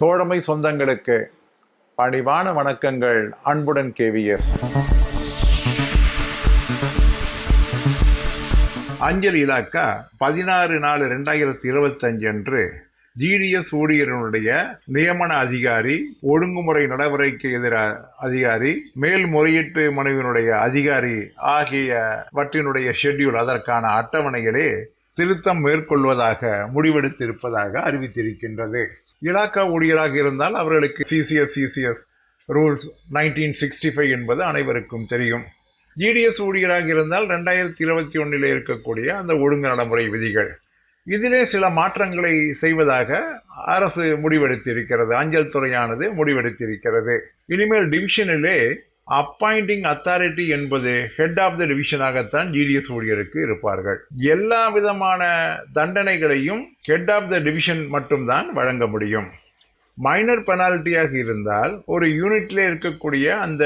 தோழமை சொந்தங்களுக்கு பணிவான வணக்கங்கள். அன்புடன் KVS. அஞ்சல் இலாக்கா 16/4/2025 அன்று GDS ஊழியர்களுடைய நியமன அதிகாரி, ஒழுங்குமுறை நடவடிக்கை எதிராக அதிகாரி, மேல்முறையீட்டு மனுவினுடைய அதிகாரி ஆகியவற்றினுடைய ஷெட்யூல், அதற்கான அட்டவணைகளே திருத்தம் மேற்கொள்வதாக முடிவெடுத்திருப்பதாக அறிவித்திருக்கின்றது. இலாக்கா ஊழியராக இருந்தால் அவர்களுக்கு CCS ரூல்ஸ் 1965 என்பது அனைவருக்கும் தெரியும். GDS ஊழியராக இருந்தால் 2021 இருக்கக்கூடிய அந்த ஒழுங்கு நடைமுறை விதிகள், இதிலே சில மாற்றங்களை செய்வதாக அரசு முடிவெடுத்திருக்கிறது. அஞ்சல் துறையானது முடிவெடுத்திருக்கிறது. இனிமேல் டிவிஷனிலே அப்பாயிண்டிங் அத்தாரிட்டி என்பது ஹெட் ஆஃப் த டிவிஷனாகத்தான் GDS ஊழியருக்கு இருப்பார்கள். எல்லா விதமான தண்டனைகளையும் ஹெட் ஆஃப் த டிவிஷன் மட்டும்தான் வழங்க முடியும். மைனர் பெனால்ட்டியாக இருந்தால் ஒரு யூனிட்ல இருக்கக்கூடிய அந்த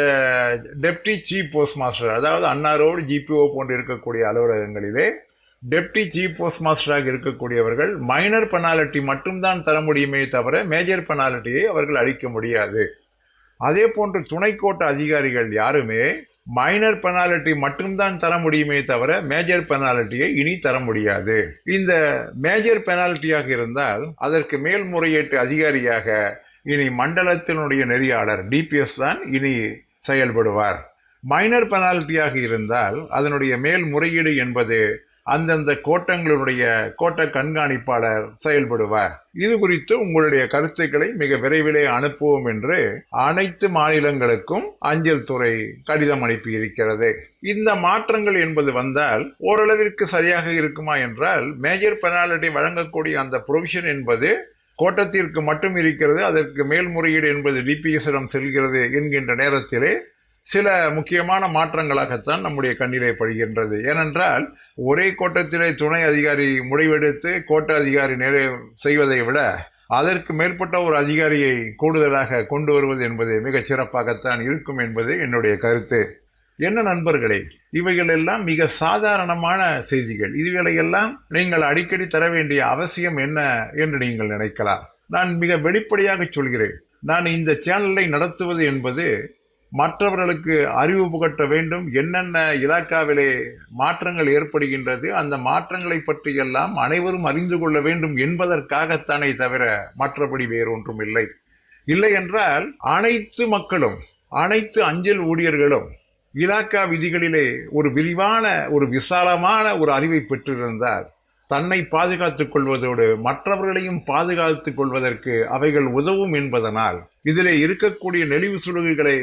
டெப்டி சீஃப் போஸ்ட் மாஸ்டர், அதாவது அன்னாரோடு GPO போன்று இருக்கக்கூடிய அலுவலகங்களிலே டெப்டி சீஃப் போஸ்ட் மாஸ்டராக இருக்கக்கூடியவர்கள் மைனர் பெனால்ட்டி மட்டும்தான் தர முடியுமே தவிர மேஜர் பெனால்ட்டியை அவர்கள் அளிக்க முடியாது. அதே போன்று துணை கோட்ட அதிகாரிகள் யாருமே மைனர் பெனால்ட்டி மட்டும்தான் தர முடியுமே தவிர மேஜர் பெனால்ட்டியை இனி தர முடியாது. இந்த மேஜர் பெனால்ட்டியாக இருந்தால் அதற்கு மேல்முறையீட்டு அதிகாரியாக இனி மண்டலத்தினுடைய நெறியாளர் DPS தான் இனி செயல்படுவார். மைனர் பெனால்ட்டியாக இருந்தால் அதனுடைய மேல்முறையீடு என்பது அந்தந்த கோட்டங்களுடைய கோட்ட கண்காணிப்பாளர் செயல்படுவார். இது குறித்து உங்களுடைய கருத்துக்களை மிக விரைவிலே அனுப்புவோம் என்று அனைத்து மாநிலங்களுக்கும் அஞ்சல் துறை கடிதம் அனுப்பி இருக்கிறது. இந்த மாற்றங்கள் என்பது வந்தால் ஓரளவிற்கு சரியாக இருக்குமா என்றால், மேஜர் பெனால்ட்டி வழங்கக்கூடிய அந்த ப்ரொவிஷன் என்பது கோட்டத்திற்கு மட்டும் இருக்கிறது, அதற்கு மேல்முறையீடு என்பது DPS-இடம் செல்கிறது என்கின்ற நேரத்திலே சில முக்கியமான மாற்றங்களாகத்தான் நம்முடைய கண்ணிலே படுகின்றது. ஏனென்றால் ஒரே கோட்டத்திலே துணை அதிகாரி முடிவெடுத்து கோட்ட அதிகாரி செய்வதை விட அதற்கு மேற்பட்ட ஒரு அதிகாரியை கூடுதலாக கொண்டு வருவது என்பது மிகச் சிறப்பாகத்தான் இருக்கும் என்பது என்னுடைய கருத்து. என்ன நண்பர்களே, இவைகள் எல்லாம் மிக சாதாரணமான செய்திகள். இதுகளையெல்லாம் நீங்கள் அடிக்கடி தர வேண்டிய அவசியம் என்ன என்று நீங்கள் நினைக்கலாம். நான் மிக வெளிப்படையாக சொல்கிறேன், நான் இந்த சேனலை நடத்துவது என்பது மற்றவர்களுக்கு அறிவு புகட்ட வேண்டும். என்னென்ன இலாக்காவிலே மாற்றங்கள் ஏற்படுகின்றது, அந்த மாற்றங்களை பற்றியெல்லாம் அனைவரும் அறிந்து கொள்ள வேண்டும் என்பதற்காகத்தானே தவிர மற்றபடி வேறொன்றும் இல்லை. இல்லை என்றால் அனைத்து மக்களும், அனைத்து அஞ்சல் ஊழியர்களும் இலாக்கா விதிகளிலே ஒரு விரிவான, ஒரு விசாலமான ஒரு அறிவை பெற்றிருந்தால் தன்னை பாதுகாத்துக் கொள்வதோடு மற்றவர்களையும் பாதுகாத்துக் கொள்வதற்கு அவைகள் உதவும் என்பதனால் இதிலே இருக்கக்கூடிய நெளிவு சுழுகுகளை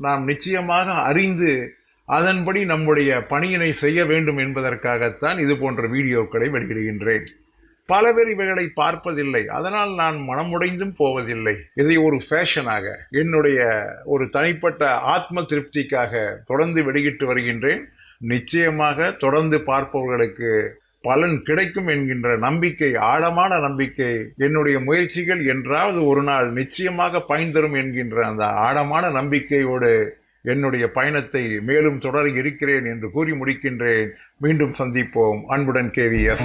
நாம் நிச்சயமாக அறிந்து அதன்படி நம்முடைய பணியினை செய்ய வேண்டும் என்பதற்காகத்தான் இது போன்ற வீடியோக்களை வெளியிடுகின்றேன். பல பேர் இவைகளை பார்ப்பதில்லை, அதனால் நான் மனமுடைந்தும் போவதில்லை. இதை ஒரு ஃபேஷனாக, என்னுடைய ஒரு தனிப்பட்ட ஆத்ம திருப்திக்காக தொடர்ந்து வெளியிட்டு வருகின்றேன். நிச்சயமாக தொடர்ந்து பார்ப்பவர்களுக்கு பலன் கிடைக்கும் என்கின்ற நம்பிக்கை, ஆழமான நம்பிக்கை, என்னுடைய முயற்சிகள் என்றாவது ஒரு நாள் நிச்சயமாக பயன் தரும் என்கின்ற அந்த ஆழமான நம்பிக்கையோடு என்னுடைய பயணத்தை மேலும் தொடர இருக்கிறேன் என்று கூறி முடிக்கின்றேன். மீண்டும் சந்திப்போம். அன்புடன் KVS.